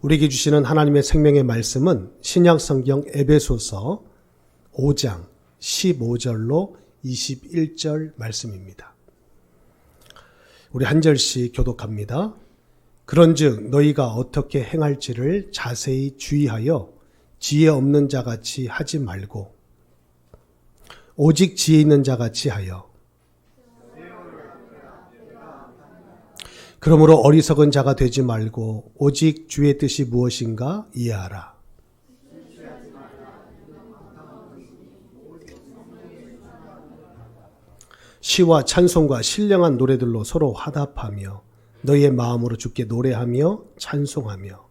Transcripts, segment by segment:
우리에게 주시는 하나님의 생명의 말씀은 신약성경 에베소서 5장 15절로 21절 말씀입니다. 우리 한 절씩 교독합니다. 그런즉 너희가 어떻게 행할지를 자세히 주의하여 지혜 없는 자같이 하지 말고 오직 지혜 있는 자같이 하여 그러므로 어리석은 자가 되지 말고 오직 주의 뜻이 무엇인가 이해하라. 시와 찬송과 신령한 노래들로 서로 화답하며 너희의 마음으로 주께 노래하며 찬송하며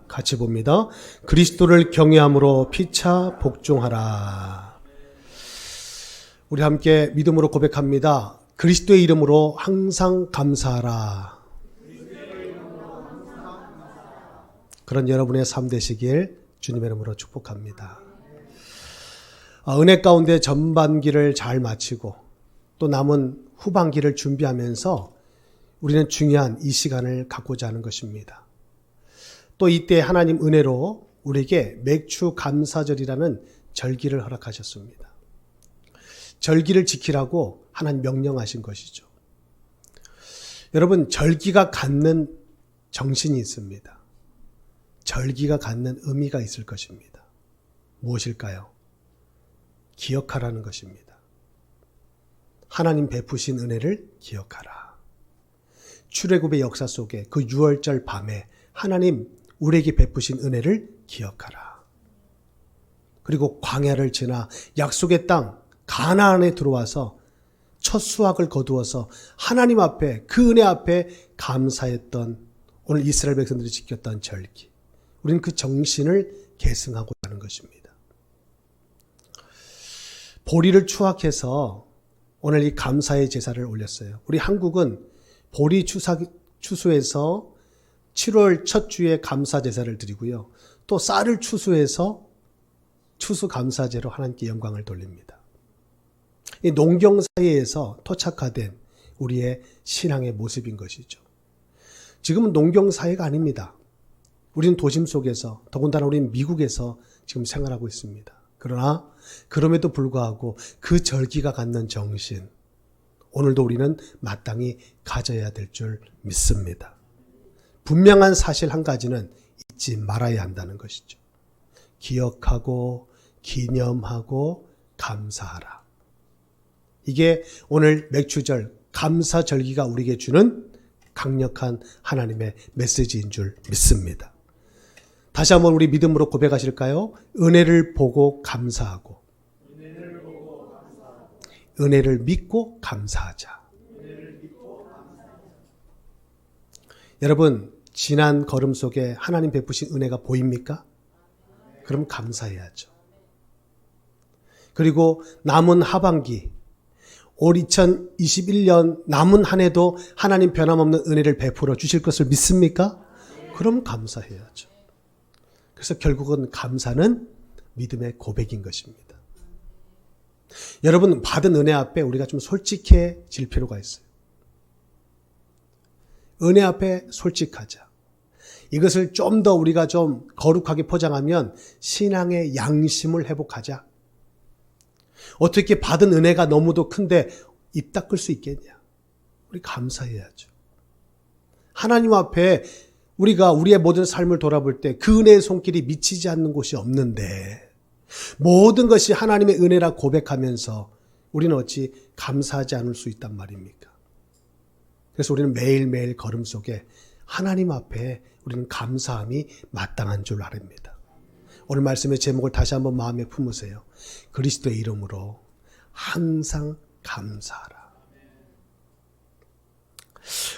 같이 봅니다. 그리스도를 경외함으로 피차 복종하라. 우리 함께 믿음으로 고백합니다. 그리스도의 이름으로 항상 감사하라. 그런 여러분의 삶 되시길 주님의 이름으로 축복합니다. 은혜 가운데 전반기를 잘 마치고 또 남은 후반기를 준비하면서 우리는 중요한 이 시간을 갖고자 하는 것입니다. 또 이때 하나님 은혜로 우리에게 맥주 감사절이라는 절기를 허락하셨습니다. 절기를 지키라고 하나님 명령하신 것이죠. 여러분, 절기가 갖는 정신이 있습니다. 절기가 갖는 의미가 있을 것입니다. 무엇일까요? 기억하라는 것입니다. 하나님 베푸신 은혜를 기억하라. 출애굽의 역사 속에 그 6월절 밤에 하나님 우리에게 베푸신 은혜를 기억하라. 그리고 광야를 지나 약속의 땅 가나안에 들어와서 첫 수확을 거두어서 하나님 앞에 그 은혜 앞에 감사했던 오늘 이스라엘 백성들이 지켰던 절기. 우리는 그 정신을 계승하고 하는 것입니다. 보리를 추확해서 오늘 이 감사의 제사를 올렸어요. 우리 한국은 보리 추수해서 7월 첫 주에 감사 제사를 드리고요. 또 쌀을 추수해서 추수 감사제로 하나님께 영광을 돌립니다. 이 농경 사회에서 토착화된 우리의 신앙의 모습인 것이죠. 지금은 농경 사회가 아닙니다. 우리는 도심 속에서, 더군다나 우리는 미국에서 지금 생활하고 있습니다. 그러나 그럼에도 불구하고 그 절기가 갖는 정신, 오늘도 우리는 마땅히 가져야 될 줄 믿습니다. 분명한 사실 한 가지는 잊지 말아야 한다는 것이죠. 기억하고 기념하고 감사하라. 이게 오늘 맥주절 감사절기가 우리에게 주는 강력한 하나님의 메시지인 줄 믿습니다. 다시 한번 우리 믿음으로 고백하실까요? 은혜를 보고 감사하고 은혜를 믿고 감사하자. 여러분, 지난 걸음 속에 하나님 베푸신 은혜가 보입니까? 그럼 감사해야죠. 그리고 남은 하반기 올 2021년 남은 한 해도 하나님 변함없는 은혜를 베풀어 주실 것을 믿습니까? 그럼 감사해야죠. 그래서 결국은 감사는 믿음의 고백인 것입니다. 여러분, 받은 은혜 앞에 우리가 좀 솔직해질 필요가 있어요. 은혜 앞에 솔직하자. 이것을 좀 더 우리가 좀 거룩하게 포장하면 신앙의 양심을 회복하자. 어떻게 받은 은혜가 너무도 큰데 입 닦을 수 있겠냐? 우리 감사해야죠. 하나님 앞에 우리가 우리의 모든 삶을 돌아볼 때 그 은혜의 손길이 미치지 않는 곳이 없는데 모든 것이 하나님의 은혜라 고백하면서 우리는 어찌 감사하지 않을 수 있단 말입니까? 그래서 우리는 매일매일 걸음 속에 하나님 앞에 우리는 감사함이 마땅한 줄 아랍니다. 오늘 말씀의 제목을 다시 한번 마음에 품으세요. 그리스도의 이름으로 항상 감사하라.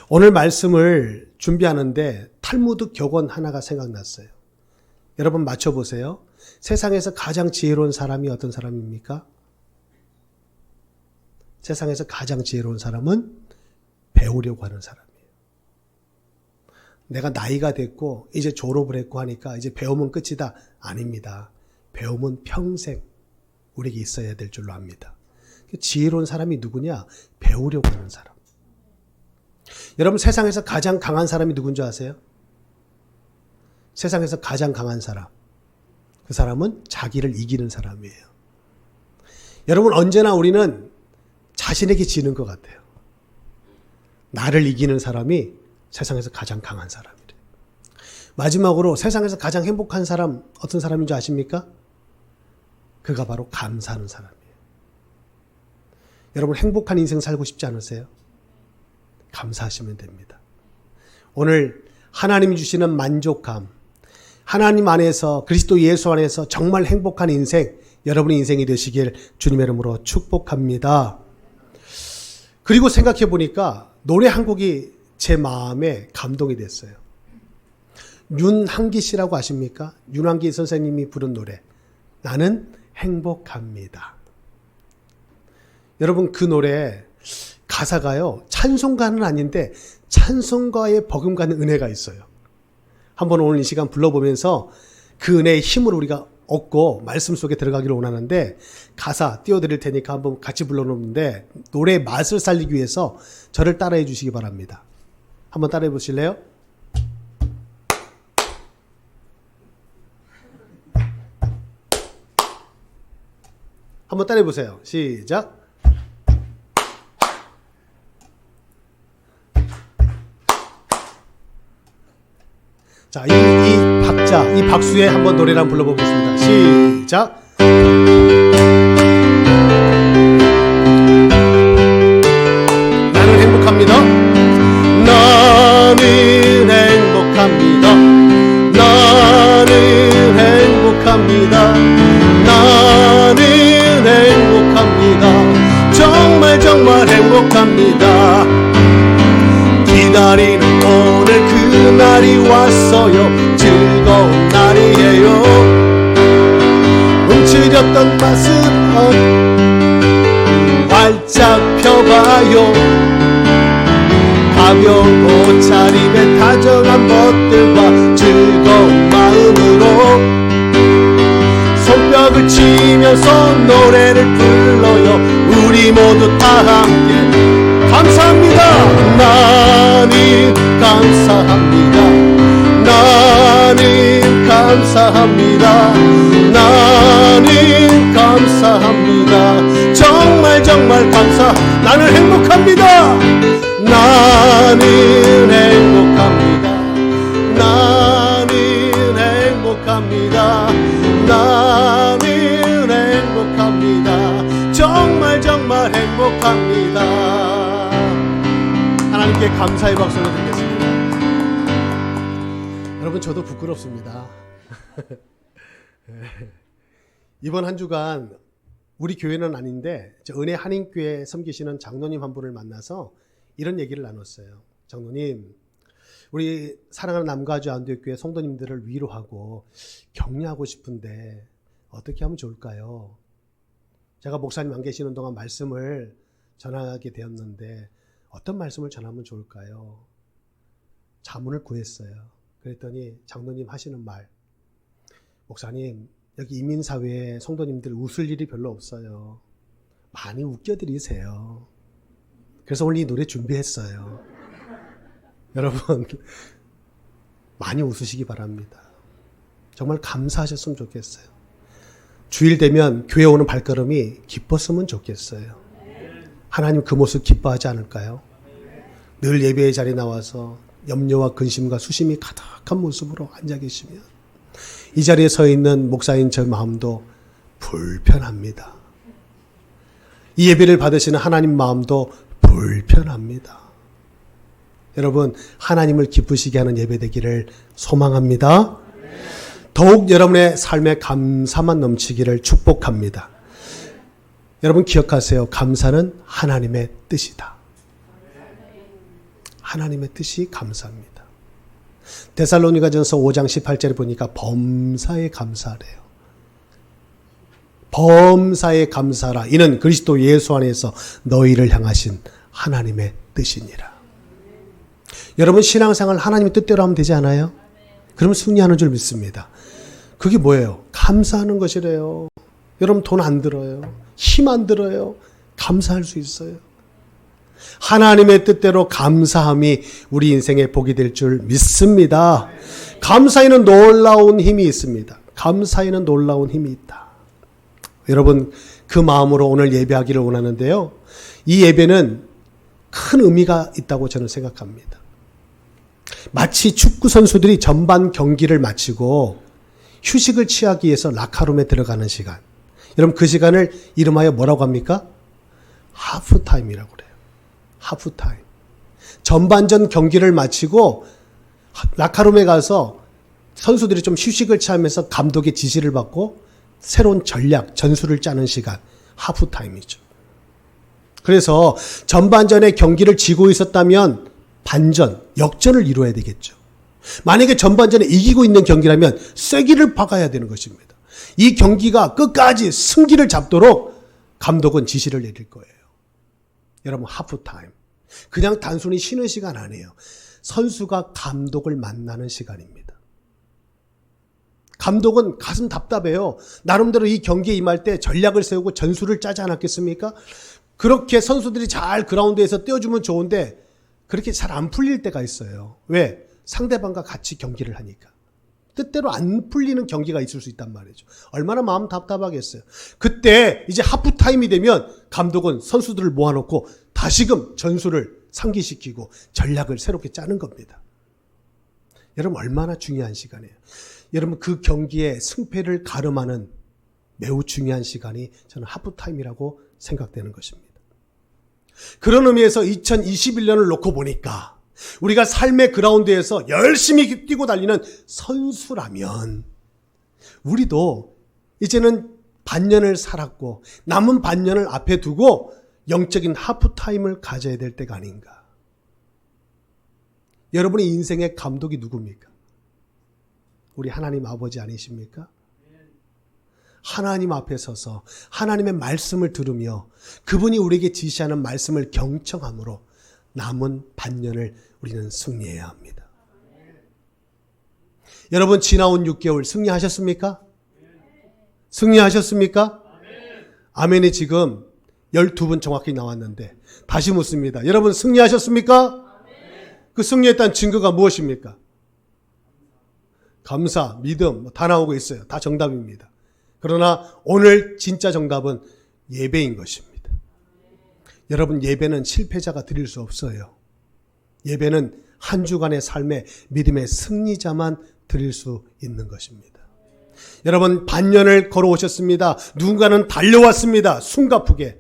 오늘 말씀을 준비하는데 탈무드 격언 하나가 생각났어요. 여러분 맞춰보세요. 세상에서 가장 지혜로운 사람이 어떤 사람입니까? 세상에서 가장 지혜로운 사람은 배우려고 하는 사람이에요. 내가 나이가 됐고 이제 졸업을 했고 하니까 이제 배우면 끝이다. 아닙니다. 배움은 평생 우리에게 있어야 될 줄로 압니다. 지혜로운 사람이 누구냐? 배우려고 하는 사람. 여러분 세상에서 가장 강한 사람이 누군지 아세요? 세상에서 가장 강한 사람. 그 사람은 자기를 이기는 사람이에요. 여러분 언제나 우리는 자신에게 지는 것 같아요. 나를 이기는 사람이 세상에서 가장 강한 사람이래요. 마지막으로 세상에서 가장 행복한 사람 어떤 사람인 줄 아십니까? 그가 바로 감사하는 사람이에요. 여러분 행복한 인생 살고 싶지 않으세요? 감사하시면 됩니다. 오늘 하나님이 주시는 만족감, 하나님 안에서 그리스도 예수 안에서 정말 행복한 인생, 여러분의 인생이 되시길 주님의 이름으로 축복합니다. 그리고 생각해 보니까 노래 한 곡이 제 마음에 감동이 됐어요. 윤한기 씨라고 아십니까? 윤한기 선생님이 부른 노래 나는 행복합니다. 여러분 그 노래 가사가요 찬송가는 아닌데 찬송가에 버금가는 은혜가 있어요. 한번 오늘 이 시간 불러보면서 그 은혜의 힘을 우리가 얻고 말씀 속에 들어가기를 원하는데 가사 띄워드릴 테니까 한번 같이 불러놓는데 노래의 맛을 살리기 위해서 저를 따라해 주시기 바랍니다. 한번 따라해 보실래요? 한번 따라해 보세요. 시작. 자, 이 박자, 이 박수에 한번 노래를 한번 불러보겠습니다. 시작. 나는 행복합니다. 나는 행복합니다. 나는 행복합니다. 나는 행복합니다. 정말 행복합니다. 기다리는 오늘 그날이 왔어요. 즐거운 날이에요. 움츠렸던 마음은 활짝 펴봐요. 가벼운 옷차림에 다정한 멋들과 즐거운 마음으로 손뼉을 치면서 노래를 불러요. 우리 모두 다 함께 감사합니다. 나는 감사합니다. 나는 감사합니다. 나는 감사합니다. 정말 감사. 나는 행복합니다. 나는 행복합니다. 나는 행복합니다. 나는 행복합니다. 정말 행복합니다. 하나님께 감사의 박수를 드리겠습니다. 여러분 저도 부끄럽습니다. 이번 한 주간 우리 교회는 아닌데 은혜 한인교회 섬기시는 장로님 한 분을 만나서 이런 얘기를 나눴어요. 장로님, 우리 사랑하는 남가주 안도교회 성도님들을 위로하고 격려하고 싶은데 어떻게 하면 좋을까요? 제가 목사님 안 계시는 동안 말씀을 전하게 되었는데 어떤 말씀을 전하면 좋을까요? 자문을 구했어요. 그랬더니 장로님 하시는 말, 목사님 여기 이민사회에 성도님들 웃을 일이 별로 없어요. 많이 웃겨드리세요. 그래서 오늘 이 노래 준비했어요. 여러분 많이 웃으시기 바랍니다. 정말 감사하셨으면 좋겠어요. 주일 되면 교회 오는 발걸음이 기뻤으면 좋겠어요. 하나님 그 모습 기뻐하지 않을까요? 늘 예배의 자리에 나와서 염려와 근심과 수심이 가득한 모습으로 앉아 계시면 이 자리에 서 있는 목사인 저 마음도 불편합니다. 이 예배를 받으시는 하나님 마음도 불편합니다. 여러분 하나님을 기쁘시게 하는 예배 되기를 소망합니다. 더욱 여러분의 삶에 감사만 넘치기를 축복합니다. 여러분 기억하세요. 감사는 하나님의 뜻이다. 하나님의 뜻이 감사합니다. 데살로니가전서 5장 18절에 보니까 범사에 감사하래요. 범사에 감사하라. 이는 그리스도 예수 안에서 너희를 향하신 하나님의 뜻이니라. 여러분 신앙생활 하나님의 뜻대로 하면 되지 않아요? 그러면 승리하는 줄 믿습니다. 그게 뭐예요? 감사하는 것이래요. 여러분 돈 안 들어요. 힘 안 들어요. 감사할 수 있어요. 하나님의 뜻대로 감사함이 우리 인생의 복이 될 줄 믿습니다. 감사에는 놀라운 힘이 있습니다. 감사에는 놀라운 힘이 있다. 여러분, 그 마음으로 오늘 예배하기를 원하는데요. 이 예배는 큰 의미가 있다고 저는 생각합니다. 마치 축구 선수들이 전반 경기를 마치고 휴식을 취하기 위해서 라카룸에 들어가는 시간. 여러분, 그 시간을 이름하여 뭐라고 합니까? 하프타임이라고 그래요. 하프타임. 전반전 경기를 마치고 라카룸에 가서 선수들이 좀 휴식을 취하면서 감독의 지시를 받고 새로운 전략, 전술을 짜는 시간. 하프타임이죠. 그래서 전반전에 경기를 지고 있었다면 반전, 역전을 이루어야 되겠죠. 만약에 전반전에 이기고 있는 경기라면 쐐기를 박아야 되는 것입니다. 이 경기가 끝까지 승기를 잡도록 감독은 지시를 내릴 거예요. 여러분, 하프타임. 그냥 단순히 쉬는 시간 아니에요. 선수가 감독을 만나는 시간입니다. 감독은 가슴 답답해요. 나름대로 이 경기에 임할 때 전략을 세우고 전술을 짜지 않았겠습니까? 그렇게 선수들이 잘 그라운드에서 떼어주면 좋은데 그렇게 잘 안 풀릴 때가 있어요. 왜? 상대방과 같이 경기를 하니까. 뜻대로 안 풀리는 경기가 있을 수 있단 말이죠. 얼마나 마음 답답하겠어요. 그때 이제 하프타임이 되면 감독은 선수들을 모아놓고 다시금 전술을 상기시키고 전략을 새롭게 짜는 겁니다. 여러분, 얼마나 중요한 시간이에요. 여러분, 그 경기의 승패를 가름하는 매우 중요한 시간이 저는 하프타임이라고 생각되는 것입니다. 그런 의미에서 2021년을 놓고 보니까 우리가 삶의 그라운드에서 열심히 뛰고 달리는 선수라면 우리도 이제는 반년을 살았고 남은 반년을 앞에 두고 영적인 하프타임을 가져야 될 때가 아닌가. 여러분의 인생의 감독이 누굽니까? 우리 하나님 아버지 아니십니까? 하나님 앞에 서서 하나님의 말씀을 들으며 그분이 우리에게 지시하는 말씀을 경청함으로 남은 반년을 우리는 승리해야 합니다. 여러분, 지나온 6개월 승리하셨습니까? 승리하셨습니까? 아멘이 지금 12분 정확히 나왔는데 다시 묻습니다. 여러분, 승리하셨습니까? 그 승리했다는 증거가 무엇입니까? 감사, 믿음 다 나오고 있어요. 다 정답입니다. 그러나 오늘 진짜 정답은 예배인 것입니다. 여러분, 예배는 실패자가 드릴 수 없어요. 예배는 한 주간의 삶의 믿음의 승리자만 드릴 수 있는 것입니다. 여러분, 반년을 걸어오셨습니다. 누군가는 달려왔습니다. 숨가쁘게.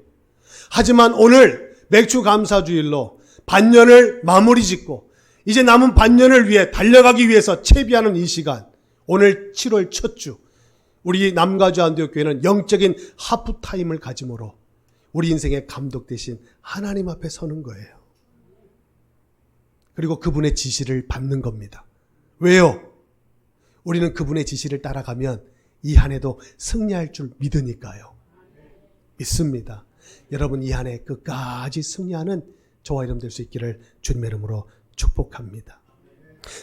하지만 오늘 맥주 감사주일로 반년을 마무리 짓고 이제 남은 반년을 위해 달려가기 위해서 채비하는 이 시간, 오늘 7월 첫 주, 우리 남가주 안디옥교회는 영적인 하프타임을 가짐으로 우리 인생의 감독 대신 하나님 앞에 서는 거예요. 그리고 그분의 지시를 받는 겁니다. 왜요? 우리는 그분의 지시를 따라가면 이 한 해도 승리할 줄 믿으니까요. 믿습니다. 여러분, 이 한 해 끝까지 승리하는 저와 여러분 될 수 있기를 주님의 이름으로 축복합니다.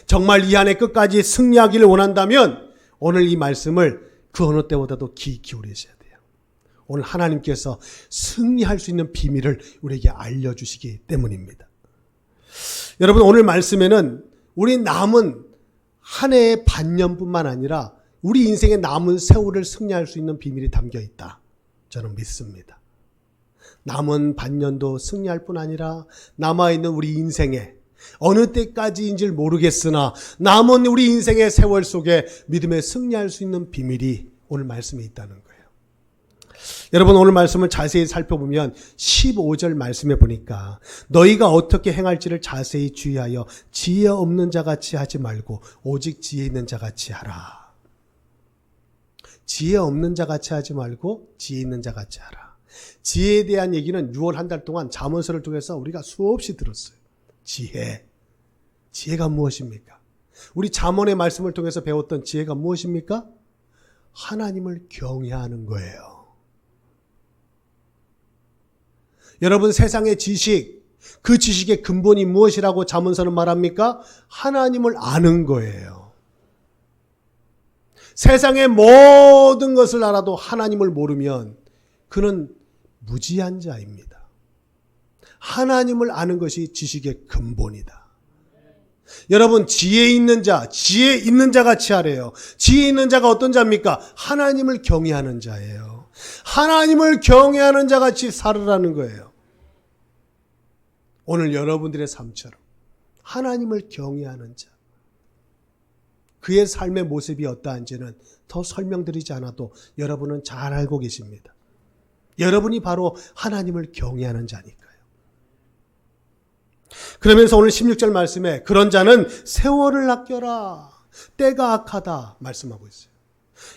정말 이 한 해 끝까지 승리하기를 원한다면 오늘 이 말씀을 그 어느 때보다도 귀 기울이셔야 돼요. 오늘 하나님께서 승리할 수 있는 비밀을 우리에게 알려주시기 때문입니다. 여러분, 오늘 말씀에는 우리 남은 한 해의 반년뿐만 아니라 우리 인생의 남은 세월을 승리할 수 있는 비밀이 담겨 있다. 저는 믿습니다. 남은 반년도 승리할 뿐 아니라 남아있는 우리 인생에 어느 때까지인지 모르겠으나 남은 우리 인생의 세월 속에 믿음에 승리할 수 있는 비밀이 오늘 말씀에 있다는 거예요. 여러분, 오늘 말씀을 자세히 살펴보면 15절 말씀에 보니까 너희가 어떻게 행할지를 자세히 주의하여 지혜 없는 자같이 하지 말고 오직 지혜 있는 자같이 하라. 지혜 없는 자같이 하지 말고 지혜 있는 자같이 하라. 지혜에 대한 얘기는 6월 한 달 동안 잠언서를 통해서 우리가 수없이 들었어요. 지혜가 무엇입니까? 우리 잠언의 말씀을 통해서 배웠던 지혜가 무엇입니까? 하나님을 경외하는 거예요. 여러분, 세상의 지식, 그 지식의 근본이 무엇이라고 잠언서는 말합니까? 하나님을 아는 거예요. 세상의 모든 것을 알아도 하나님을 모르면 그는 무지한 자입니다. 하나님을 아는 것이 지식의 근본이다. 여러분, 지혜 있는 자 같이 하래요. 지혜 있는 자가 어떤 자입니까? 하나님을 경외하는 자예요. 하나님을 경외하는 자 같이 살으라는 거예요. 오늘 여러분들의 삶처럼 하나님을 경외하는 자, 그의 삶의 모습이 어떠한지는 더 설명드리지 않아도 여러분은 잘 알고 계십니다. 여러분이 바로 하나님을 경외하는 자니까요. 그러면서 오늘 16절 말씀에 그런 자는 세월을 아껴라, 때가 악하다 말씀하고 있어요.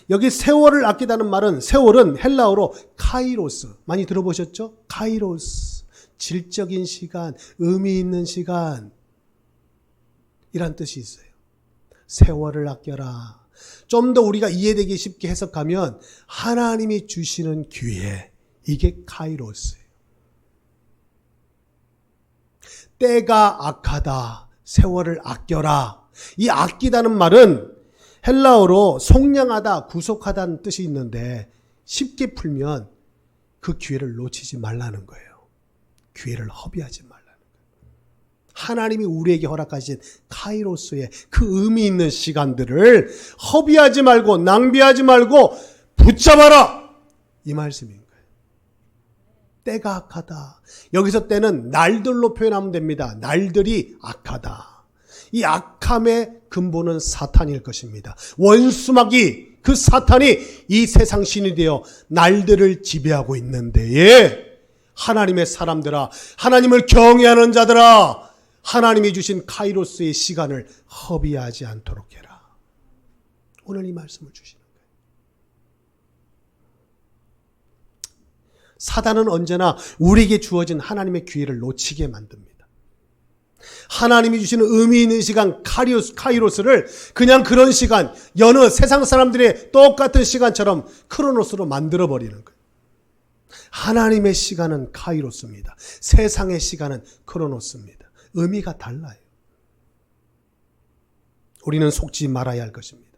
여기 세월을 아끼다는 말은, 세월은 헬라어로 카이로스, 많이 들어보셨죠? 카이로스, 질적인 시간, 의미 있는 시간, 이란 뜻이 있어요. 세월을 아껴라. 좀 더 우리가 이해되기 쉽게 해석하면 하나님이 주시는 기회, 이게 카이로스예요. 때가 악하다, 세월을 아껴라. 이 아끼다는 말은 헬라어로 속량하다, 구속하다는 뜻이 있는데 쉽게 풀면 그 기회를 놓치지 말라는 거예요. 기회를 허비하지 말라는 거예요. 하나님이 우리에게 허락하신 카이로스의 그 의미 있는 시간들을 허비하지 말고 낭비하지 말고 붙잡아라, 이 말씀인 거예요. 때가 악하다. 여기서 때는 날들로 표현하면 됩니다. 날들이 악하다. 이 악함의 근본은 사탄일 것입니다. 원수마귀, 그 사탄이 이 세상 신이 되어 날들을 지배하고 있는 데에 하나님의 사람들아, 하나님을 경외하는 자들아, 하나님이 주신 카이로스의 시간을 허비하지 않도록 해라. 오늘 이 말씀을 주시는 거예요. 사단은 언제나 우리에게 주어진 하나님의 기회를 놓치게 만듭니다. 하나님이 주시는 의미 있는 시간 카이로스를 그냥 그런 시간, 여느 세상 사람들의 똑같은 시간처럼 크로노스로 만들어버리는 거예요. 하나님의 시간은 카이로스입니다. 세상의 시간은 크로노스입니다. 의미가 달라요. 우리는 속지 말아야 할 것입니다.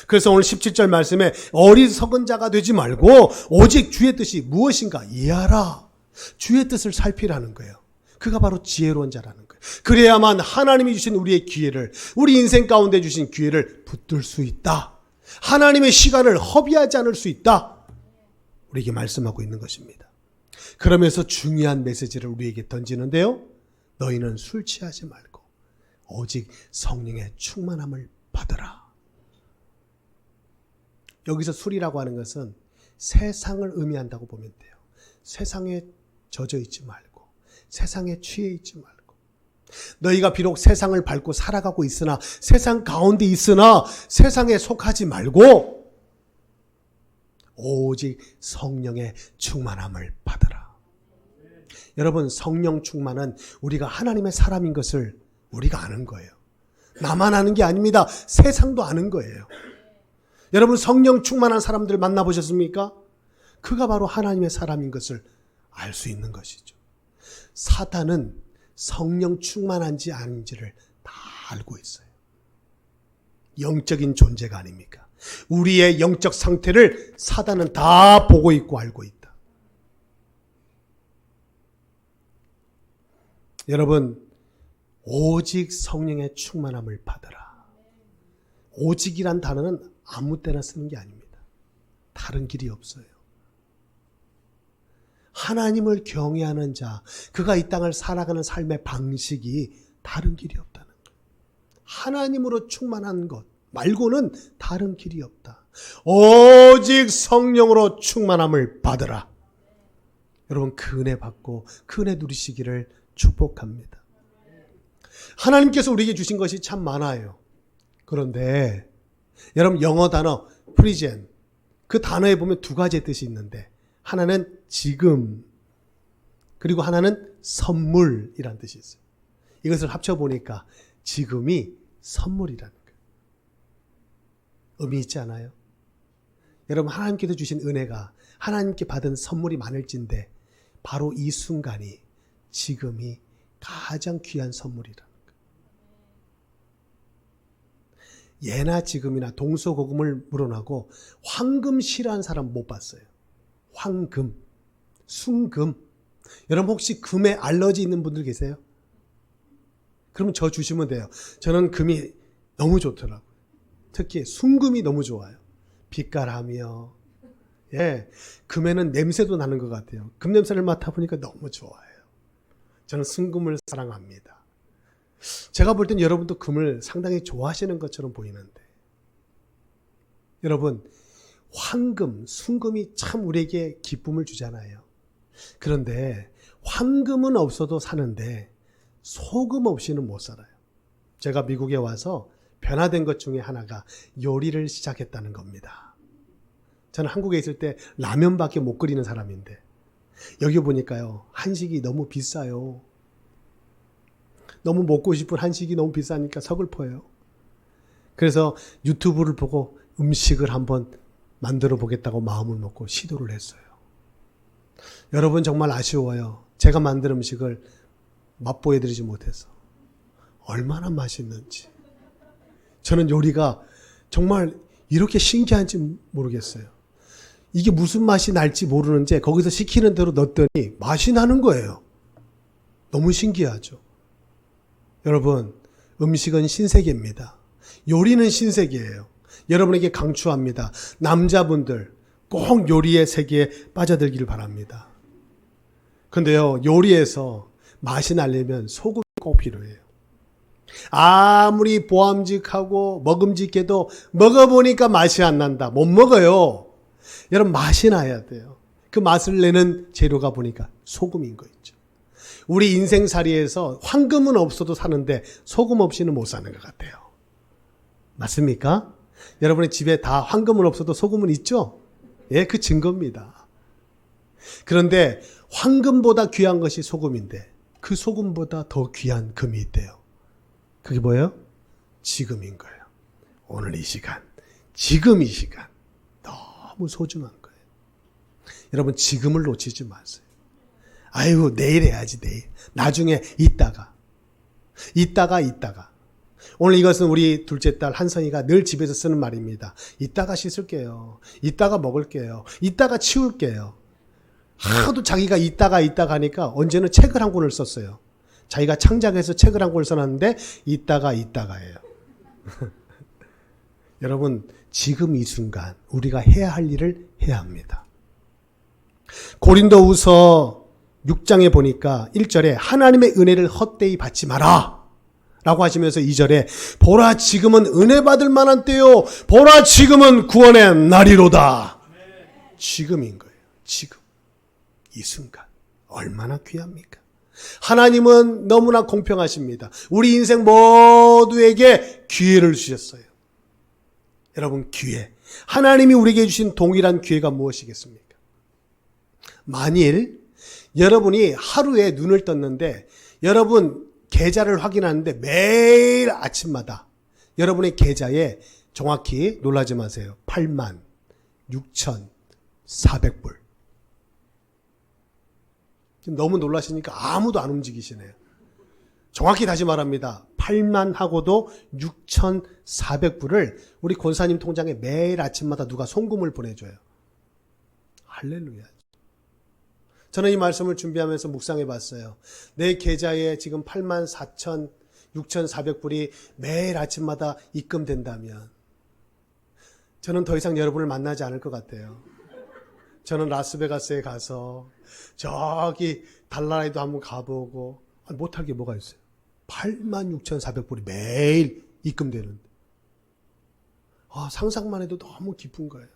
그래서 오늘 17절 말씀에 어리석은 자가 되지 말고 오직 주의 뜻이 무엇인가 이해하라. 주의 뜻을 살피라는 거예요. 그가 바로 지혜로운 자라는 거예요. 그래야만 하나님이 주신 우리의 기회를, 우리 인생 가운데 주신 기회를 붙들 수 있다. 하나님의 시간을 허비하지 않을 수 있다. 우리에게 말씀하고 있는 것입니다. 그러면서 중요한 메시지를 우리에게 던지는데요. 너희는 술 취하지 말고 오직 성령의 충만함을 받으라. 여기서 술이라고 하는 것은 세상을 의미한다고 보면 돼요. 세상에 젖어 있지 말고, 세상에 취해 있지 말고, 너희가 비록 세상을 밟고 살아가고 있으나, 세상 가운데 있으나 세상에 속하지 말고 오직 성령의 충만함을 받으라. 여러분, 성령 충만은 우리가 하나님의 사람인 것을 우리가 아는 거예요. 나만 아는 게 아닙니다. 세상도 아는 거예요. 여러분, 성령 충만한 사람들 만나보셨습니까? 그가 바로 하나님의 사람인 것을 알 수 있는 것이죠. 사탄은 성령 충만한지 아닌지를 다 알고 있어요. 영적인 존재가 아닙니까? 우리의 영적 상태를 사탄은 다 보고 있고 알고 있다. 여러분, 오직 성령의 충만함을 받으라. 오직이란 단어는 아무 때나 쓰는 게 아닙니다. 다른 길이 없어요. 하나님을 경외하는 자, 그가 이 땅을 살아가는 삶의 방식이 다른 길이 없다는 거예요. 하나님으로 충만한 것 말고는 다른 길이 없다. 오직 성령으로 충만함을 받으라. 여러분, 그 은혜 받고 그 은혜 누리시기를 축복합니다. 하나님께서 우리에게 주신 것이 참 많아요. 그런데 여러분, 영어 단어 프리젠, 그 단어에 보면 두 가지의 뜻이 있는데 하나는 지금, 그리고 하나는 선물이라는 뜻이 있어요. 이것을 합쳐보니까 지금이 선물이라는 거예요. 의미 있지 않아요? 여러분, 하나님께서 주신 은혜가, 하나님께 받은 선물이 많을진데 바로 이 순간이, 지금이 가장 귀한 선물이라는 거예요. 예나 지금이나 동서고금을 물어나고 황금 싫어하는 사람 못 봤어요. 황금, 순금, 여러분 혹시 금에 알러지 있는 분들 계세요? 그러면 저 주시면 돼요. 저는 금이 너무 좋더라고요. 특히 순금이 너무 좋아요. 빛깔하며, 예, 금에는 냄새도 나는 것 같아요. 금 냄새를 맡아보니까 너무 좋아요. 저는 순금을 사랑합니다. 제가 볼 땐 여러분도 금을 상당히 좋아하시는 것처럼 보이는데, 여러분, 황금, 순금이 참 우리에게 기쁨을 주잖아요. 그런데 황금은 없어도 사는데 소금 없이는 못 살아요. 제가 미국에 와서 변화된 것 중에 하나가 요리를 시작했다는 겁니다. 저는 한국에 있을 때 라면밖에 못 끓이는 사람인데 여기 보니까요, 한식이 너무 비싸요. 너무 먹고 싶은 한식이 너무 비싸니까 서글퍼요. 그래서 유튜브를 보고 음식을 한번 만들어 보겠다고 마음을 먹고 시도를 했어요. 여러분 정말 아쉬워요. 제가 만든 음식을 맛보여드리지 못해서. 얼마나 맛있는지. 저는 요리가 정말 이렇게 신기한지 모르겠어요. 이게 무슨 맛이 날지 모르는데 거기서 시키는 대로 넣었더니 맛이 나는 거예요. 너무 신기하죠. 여러분, 음식은 신세계입니다. 요리는 신세계예요. 여러분에게 강추합니다. 남자분들 꼭 요리의 세계에 빠져들기를 바랍니다. 근데요, 요리에서 맛이 나려면 소금이 꼭 필요해요. 아무리 보암직하고 먹음직해도 먹어보니까 맛이 안 난다. 못 먹어요. 여러분, 맛이 나야 돼요. 그 맛을 내는 재료가 보니까 소금인 거 있죠. 우리 인생살이에서 황금은 없어도 사는데 소금 없이는 못 사는 것 같아요. 맞습니까? 여러분의 집에 다 황금은 없어도 소금은 있죠? 예, 그 증거입니다. 그런데 황금보다 귀한 것이 소금인데 그 소금보다 더 귀한 금이 있대요. 그게 뭐예요? 지금인 거예요. 오늘 이 시간, 지금 이 시간 너무 소중한 거예요. 여러분, 지금을 놓치지 마세요. 아유, 내일 해야지, 내일. 나중에 이따가. 오늘 이것은 우리 둘째 딸 한선이가 늘 집에서 쓰는 말입니다. 이따가 씻을게요. 이따가 먹을게요. 이따가 치울게요. 하도 자기가 이따가 하니까 언제는 책을 한 권을 썼어요. 자기가 창작해서 책을 한 권을 써놨는데 이따가예요. 여러분, 지금 이 순간 우리가 해야 할 일을 해야 합니다. 고린도후서 6장에 보니까 1절에 하나님의 은혜를 헛되이 받지 마라 라고 하시면서 2절에 보라 지금은 은혜 받을 만한 때요, 보라 지금은 구원의 날이로다. 지금인 거예요. 지금 이 순간 얼마나 귀합니까? 하나님은 너무나 공평하십니다. 우리 인생 모두에게 기회를 주셨어요. 여러분, 기회, 하나님이 우리에게 주신 동일한 기회가 무엇이겠습니까? 만일 여러분이 하루에 눈을 떴는데 여러분 계좌를 확인하는데 매일 아침마다 여러분의 계좌에 정확히 놀라지 마세요. 86,400불. 지금 너무 놀라시니까 아무도 안 움직이시네요. 정확히 다시 말합니다. 8만 하고도 6,400불을 우리 권사님 통장에 매일 아침마다 누가 송금을 보내줘요. 할렐루야. 저는 이 말씀을 준비하면서 묵상해 봤어요. 내 계좌에 지금 84,6,400불이 매일 아침마다 입금된다면 저는 더 이상 여러분을 만나지 않을 것 같아요. 저는 라스베가스에 가서 저기 달나라에도 한번 가보고 못할 게 뭐가 있어요. 86,400불이 매일 입금되는데 상상만 해도 너무 기쁜 거예요.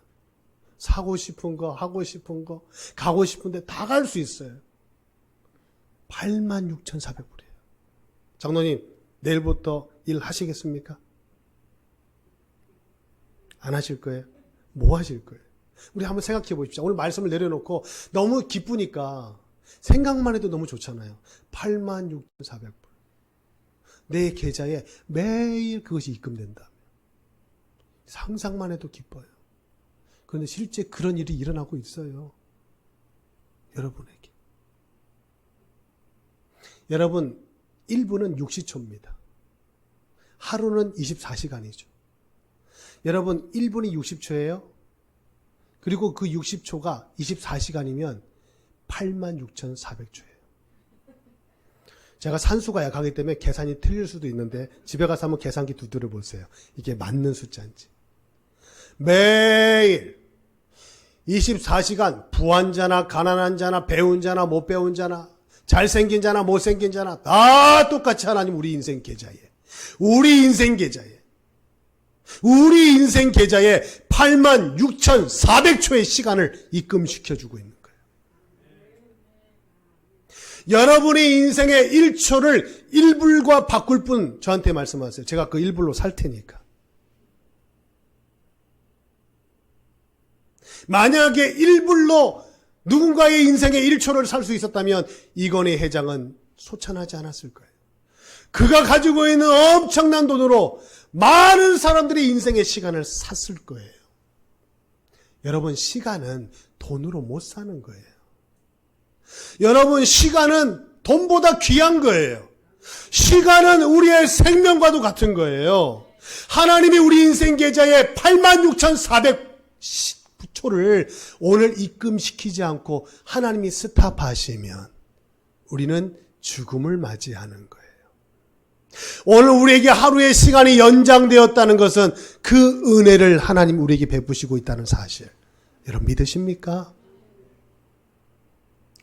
사고 싶은 거, 하고 싶은 거, 가고 싶은데 다 갈 수 있어요. 86,400불이에요. 장로님, 내일부터 일 하시겠습니까? 안 하실 거예요? 뭐 하실 거예요? 우리 한번 생각해 보십시오. 오늘 말씀을 내려놓고 너무 기쁘니까 생각만 해도 너무 좋잖아요. 86,400불. 내 계좌에 매일 그것이 입금된다면 상상만 해도 기뻐요. 그런데 실제 그런 일이 일어나고 있어요. 여러분에게. 여러분, 1분은 60초입니다. 하루는 24시간이죠. 여러분, 1분이 60초예요. 그리고 그 60초가 24시간이면 86,400초예요. 제가 산수가 약하기 때문에 계산이 틀릴 수도 있는데 집에 가서 한번 계산기 두드려 보세요. 이게 맞는 숫자인지. 매일 24시간 부한 자나 가난한 자나 배운 자나 못 배운 자나 잘생긴 자나 못생긴 자나 다 똑같이 하나님 우리 인생 계좌에 우리 인생 계좌에 86,400초의 시간을 입금시켜주고 있는 거예요. 여러분의 인생의 1초를 1불과 바꿀 뿐 저한테 말씀하세요. 제가 그 1불로 살 테니까. 만약에 1불로 누군가의 인생의 1초를 살 수 있었다면 이건희 회장은 소천하지 않았을 거예요. 그가 가지고 있는 엄청난 돈으로 많은 사람들이 인생의 시간을 샀을 거예요. 여러분, 시간은 돈으로 못 사는 거예요. 여러분, 시간은 돈보다 귀한 거예요. 시간은 우리의 생명과도 같은 거예요. 하나님이 우리 인생 계좌에 86,400초를 오늘 입금시키지 않고 하나님이 스탑하시면 우리는 죽음을 맞이하는 거예요. 오늘 우리에게 하루의 시간이 연장되었다는 것은 그 은혜를 하나님 우리에게 베푸시고 있다는 사실. 여러분 믿으십니까?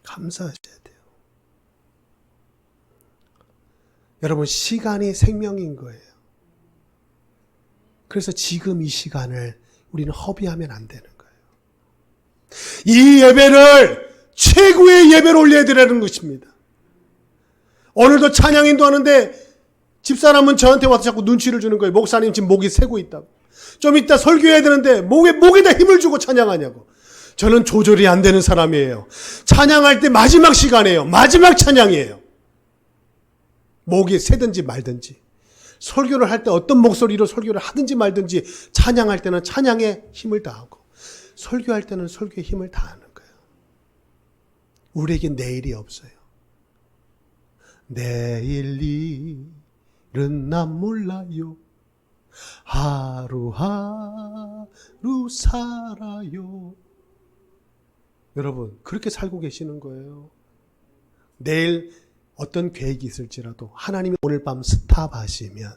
감사하셔야 돼요. 여러분, 시간이 생명인 거예요. 그래서 지금 이 시간을 우리는 허비하면 안 되는 거예요. 이 예배를 최고의 예배로 올려드리는 것입니다. 오늘도 찬양 인도하는데 집사람은 저한테 와서 자꾸 눈치를 주는 거예요. 목사님 지금 목이 새고 있다고. 좀 이따 설교해야 되는데 목에다 힘을 주고 찬양하냐고. 저는 조절이 안 되는 사람이에요. 찬양할 때 마지막 시간이에요. 마지막 찬양이에요. 목이 새든지 말든지. 설교를 할 때 어떤 목소리로 설교를 하든지 말든지 찬양할 때는 찬양에 힘을 다하고 설교할 때는 설교에 힘을 다하는 거예요. 우리에게 내일이 없어요. 내일 일은 난 몰라요. 하루하루 살아요. 여러분, 그렇게 살고 계시는 거예요. 내일 어떤 계획이 있을지라도 하나님이 오늘 밤 스탑하시면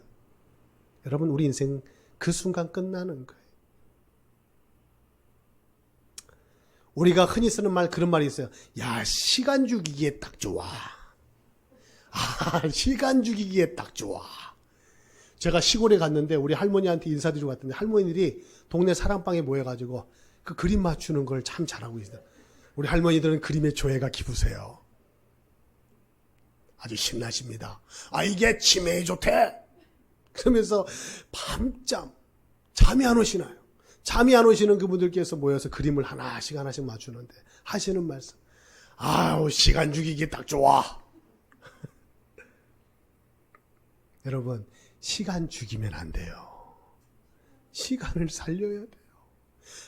여러분 우리 인생 그 순간 끝나는 거예요. 우리가 흔히 쓰는 그런 말이 있어요. 야, 시간 죽이기에 딱 좋아. 시간 죽이기에 딱 좋아. 제가 시골에 갔는데 우리 할머니한테 인사드리고 갔는데 할머니들이 동네 사랑방에 모여가지고 그 그림 맞추는 걸 참 잘하고 있어요. 우리 할머니들은 그림에 조예가 깊으세요. 아주 신나십니다. 이게 치매에 좋대. 그러면서 밤잠 잠이 안 오시나요? 잠이 안 오시는 그분들께서 모여서 그림을 하나씩 맞추는데 하시는 말씀. 시간 죽이기 딱 좋아. 여러분, 시간 죽이면 안 돼요. 시간을 살려야 돼요.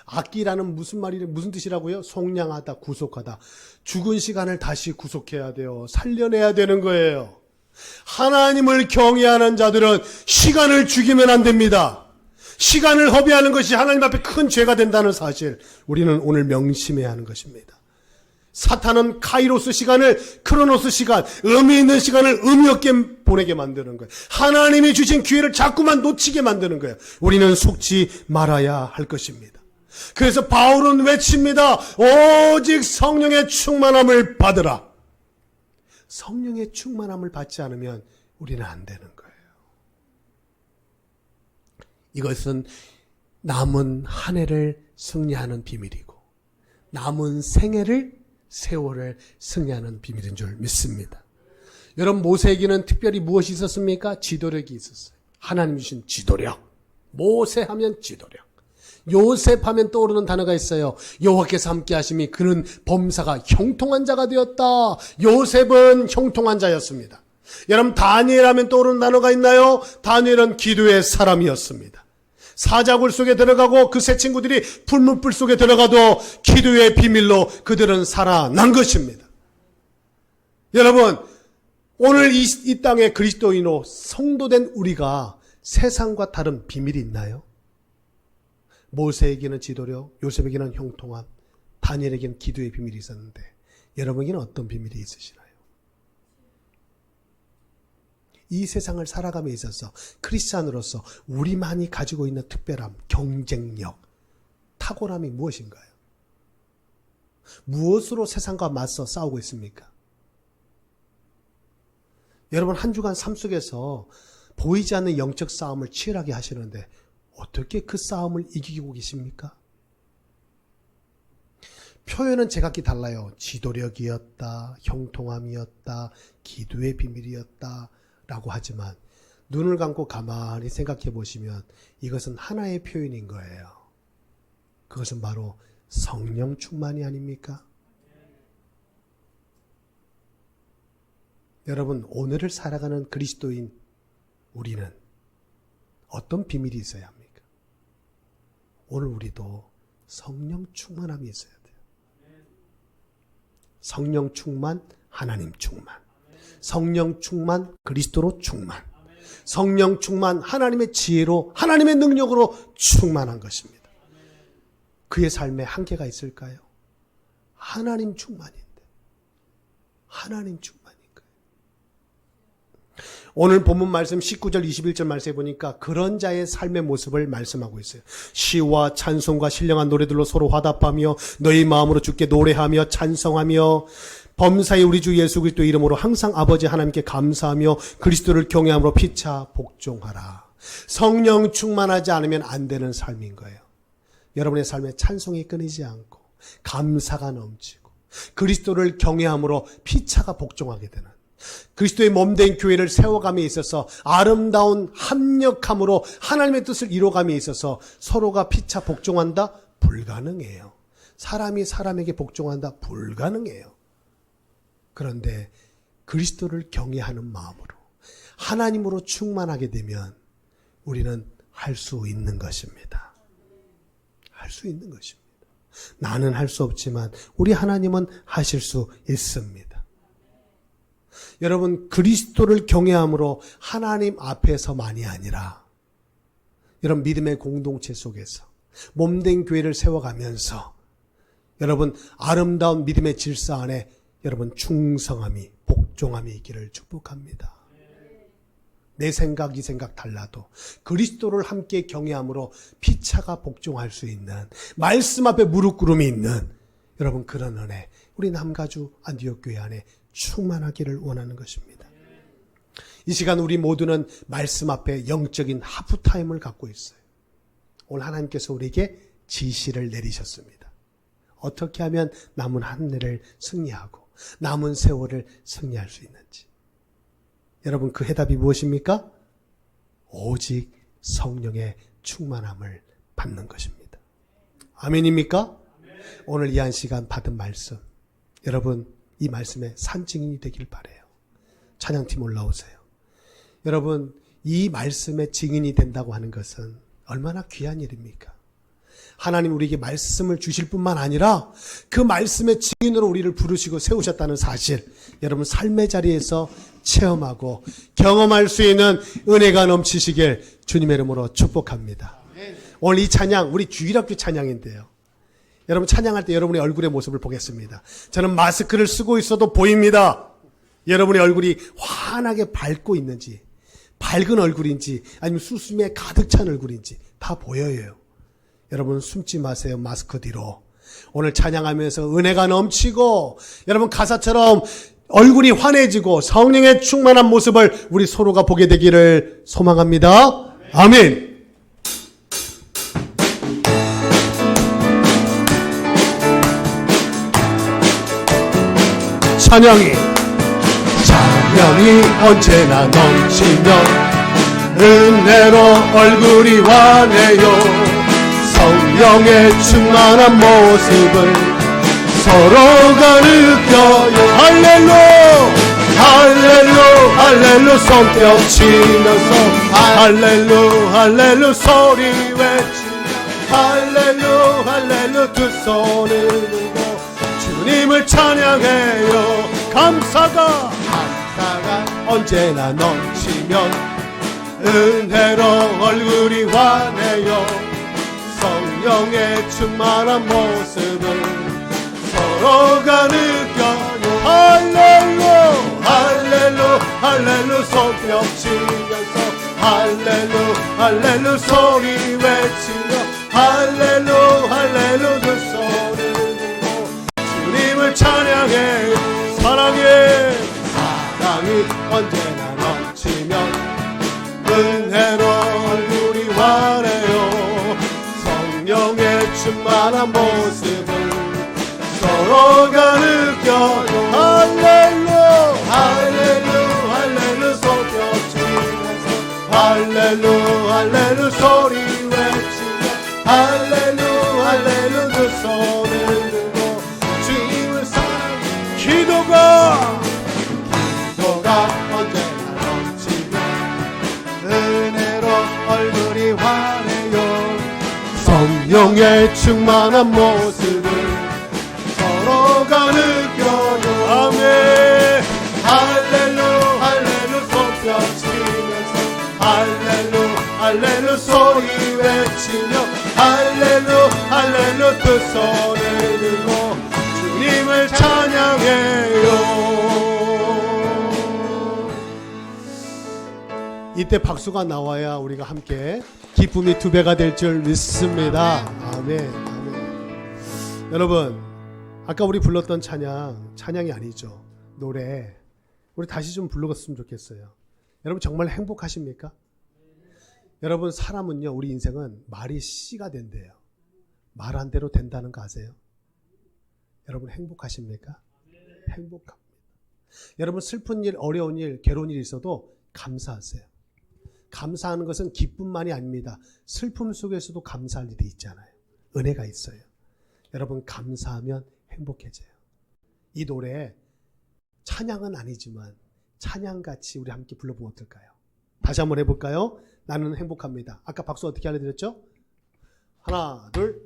악기라는 무슨 뜻이라고요? 속량하다, 구속하다. 죽은 시간을 다시 구속해야 돼요. 살려내야 되는 거예요. 하나님을 경외하는 자들은 시간을 죽이면 안 됩니다. 시간을 허비하는 것이 하나님 앞에 큰 죄가 된다는 사실 우리는 오늘 명심해야 하는 것입니다. 사탄은 카이로스 시간을 크로노스 시간, 의미 있는 시간을 의미 없게 보내게 만드는 거예요. 하나님이 주신 기회를 자꾸만 놓치게 만드는 거예요. 우리는 속지 말아야 할 것입니다. 그래서 바울은 외칩니다. 오직 성령의 충만함을 받으라. 성령의 충만함을 받지 않으면 우리는 안 되는 거예요. 이것은 남은 한 해를 승리하는 비밀이고 남은 세월을 승리하는 비밀인 줄 믿습니다. 여러분, 모세에게는 특별히 무엇이 있었습니까? 지도력이 있었어요. 하나님 주신 지도력. 모세 하면 지도력. 요셉 하면 떠오르는 단어가 있어요. 여호와께서 함께 하심이 그는 범사가 형통한 자가 되었다. 요셉은 형통한 자였습니다. 여러분, 다니엘 하면 떠오르는 단어가 있나요? 다니엘은 기도의 사람이었습니다. 사자굴 속에 들어가고 그 세 친구들이 풀무불 속에 들어가도 기도의 비밀로 그들은 살아난 것입니다. 여러분, 오늘 이 땅의 그리스도인으로 성도된 우리가 세상과 다른 비밀이 있나요? 모세에게는 지도력, 요셉에게는 형통함, 다니엘에게는 기도의 비밀이 있었는데 여러분에게는 어떤 비밀이 있으시나요? 이 세상을 살아감에 있어서 크리스찬으로서 우리만이 가지고 있는 특별함, 경쟁력, 탁월함이 무엇인가요? 무엇으로 세상과 맞서 싸우고 있습니까? 여러분 한 주간 삶 속에서 보이지 않는 영적 싸움을 치열하게 하시는데 어떻게 그 싸움을 이기고 계십니까? 표현은 제각기 달라요. 지도력이었다, 형통함이었다, 기도의 비밀이었다 라고 하지만 눈을 감고 가만히 생각해 보시면 이것은 하나의 표현인 거예요. 그것은 바로 성령 충만이 아닙니까? 여러분 오늘을 살아가는 그리스도인 우리는 어떤 비밀이 있어야 합니까? 오늘 우리도 성령 충만함이 있어야 돼요. 성령 충만, 하나님 충만. 성령 충만, 그리스도로 충만. 성령 충만, 하나님의 지혜로, 하나님의 능력으로 충만한 것입니다. 그의 삶에 한계가 있을까요? 하나님 충만인데. 하나님 충만인 거예요. 오늘 본문 말씀 19절 21절 말씀에 보니까 그런 자의 삶의 모습을 말씀하고 있어요. 시와 찬송과 신령한 노래들로 서로 화답하며 너희 마음으로 주께 노래하며 찬성하며 범사의 우리 주 예수 그리스도 이름으로 항상 아버지 하나님께 감사하며 그리스도를 경외함으로 피차 복종하라. 성령 충만하지 않으면 안 되는 삶인 거예요. 여러분의 삶에 찬송이 끊이지 않고 감사가 넘치고 그리스도를 경외함으로 피차가 복종하게 되는 그리스도의 몸된 교회를 세워감에 있어서 아름다운 합력함으로 하나님의 뜻을 이루어감에 있어서 서로가 피차 복종한다? 불가능해요. 사람이 사람에게 복종한다? 불가능해요. 그런데 그리스도를 경외하는 마음으로 하나님으로 충만하게 되면 우리는 할 수 있는 것입니다. 할 수 있는 것입니다. 나는 할 수 없지만 우리 하나님은 하실 수 있습니다. 여러분 그리스도를 경외함으로 하나님 앞에서만이 아니라 여러분 믿음의 공동체 속에서 몸된 교회를 세워가면서 여러분 아름다운 믿음의 질서 안에 여러분 충성함이 복종함이 있기를 축복합니다. 내 생각 이 생각 달라도 그리스도를 함께 경외함으로 피차가 복종할 수 있는 말씀 앞에 무릎 꿇음이 있는 여러분 그런 은혜 우리 남가주 안디옥 교회 안에 충만하기를 원하는 것입니다. 이 시간 우리 모두는 말씀 앞에 영적인 하프타임을 갖고 있어요. 오늘 하나님께서 우리에게 지시를 내리셨습니다. 어떻게 하면 남은 한 해를 승리하고 남은 세월을 승리할 수 있는지. 여러분 그 해답이 무엇입니까? 오직 성령의 충만함을 받는 것입니다. 아멘입니까? 오늘 이 한 시간 받은 말씀 여러분 이 말씀의 산증인이 되길 바라요. 찬양팀 올라오세요. 여러분 이 말씀의 증인이 된다고 하는 것은 얼마나 귀한 일입니까? 하나님 우리에게 말씀을 주실 뿐만 아니라 그 말씀의 증인으로 우리를 부르시고 세우셨다는 사실 여러분 삶의 자리에서 체험하고 경험할 수 있는 은혜가 넘치시길 주님의 이름으로 축복합니다. 오늘 이 찬양 우리 주일학교 찬양인데요. 여러분 찬양할 때 여러분의 얼굴의 모습을 보겠습니다. 저는 마스크를 쓰고 있어도 보입니다. 여러분의 얼굴이 환하게 밝고 있는지 밝은 얼굴인지 아니면 수심에 가득 찬 얼굴인지 다 보여요. 여러분 숨지 마세요. 마스크 뒤로. 오늘 찬양하면서 은혜가 넘치고 여러분 가사처럼 얼굴이 환해지고 성령의 충만한 모습을 우리 서로가 보게 되기를 소망합니다. 아멘. 찬양이 언제나 넘치면 은혜로 얼굴이 환해요. 성령의 충만한 모습을 서로가 느껴요. 할렐루 할렐루 할렐루 손뼉 치면서 할렐루 할렐루 소리 외치며 할렐루 할렐루 두 손을 들고 주님을 찬양해요. 감사가 언제나 넘치면 은혜로 얼굴이 환해요. 성령의 충만한 모습을 서로가 느껴요. 할렐루 손뼉 치면서 할렐루 할렐루 소리 외치며 할렐루 할렐루 두 손을 들고 주님을 찬양해. 사랑이 언제나 넘치면 은혜로 얼굴이 환해요. 성령의 충만한 모습을 서로가 느껴요. 할렐루 할렐루 할렐루 손뼉 치면서 할렐루 할렐루 소리 외치며 할렐루 할렐루 두 손을 들고 주님을 사랑해. 기도가 언제나 넘치면 은혜로 얼굴이 환해요. 성령의 충만한 모습을 서로가 느껴요. 아멘. 할렐루 할렐루 손뼉 치면서 할렐루 할렐루 소리 외치며 할렐루 할렐루 두 손을 들고 주님을 찬양해요. 이때 박수가 나와야 우리가 함께 기쁨이 두 배가 될 줄 믿습니다. 아멘. 아멘. 여러분, 아까 우리 불렀던 찬양이 아니죠. 노래. 우리 다시 좀 불렀으면 좋겠어요. 여러분 정말 행복하십니까? 여러분 사람은요, 우리 인생은 말이 씨가 된대요. 말한 대로 된다는 거 아세요? 여러분 행복하십니까? 행복합니다. 여러분 슬픈 일, 어려운 일, 괴로운 일 있어도 감사하세요. 감사하는 것은 기쁨만이 아닙니다. 슬픔 속에서도 감사할 일이 있잖아요. 은혜가 있어요. 여러분 감사하면 행복해져요. 이 노래 찬양은 아니지만 찬양같이 우리 함께 불러보면 어떨까요? 다시 한번 해볼까요? 나는 행복합니다. 아까 박수 어떻게 알려드렸죠? 하나 둘.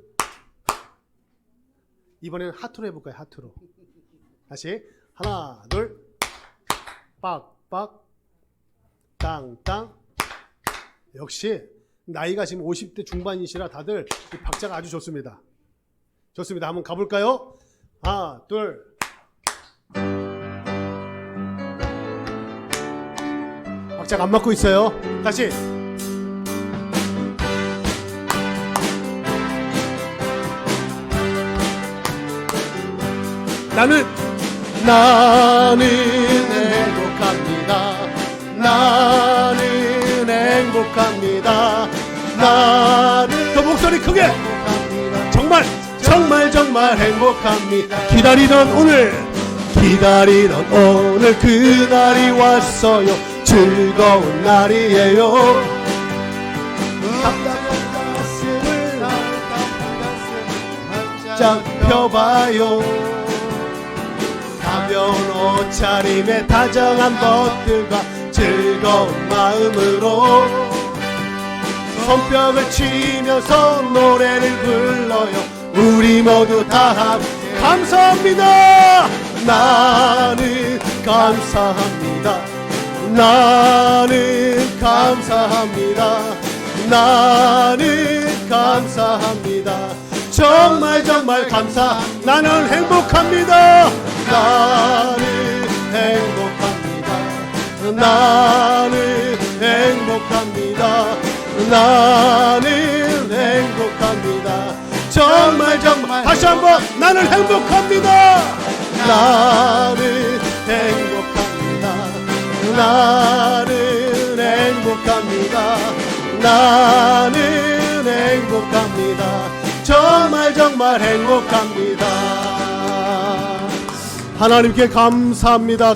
이번에는 하트로 해볼까요? 하트로. 다시 하나 둘. 빡빡 땅땅. 역시 나이가 지금 50대 중반이시라 다들 이 박자가 아주 좋습니다. 좋습니다. 한번 가볼까요? 하나 둘. 박자가 안 맞고 있어요. 다시. 나는 행복합니다. 나는 행복합니다. 나는 더 목소리 크게. 정말 행복합니다. 기다리던 오늘 그날이 왔어요. 즐거운 날이에요. 답답한 가슴을 활짝 펴봐요. 가벼운 옷차림에 다정한 것들과 즐거운 마음으로 손뼉을 치면서 노래를 불러요. 우리 모두 다 함께 감사합니다. 나는 감사합니다. 나는 감사합니다. 나는 감사합니다. 정말 나는 행복합니다. 나는 행복합니다. 나는 행복합니다. 나는 행복합니다. 정말 다시 한번 나는 행복합니다. 나는 행복합니다. 나는 행복합니다. 나는 행복합니다. 정말 행복합니다. 하나님께 감사합니다.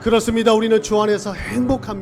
그렇습니다. 우리는 주 안에서 행복합니다.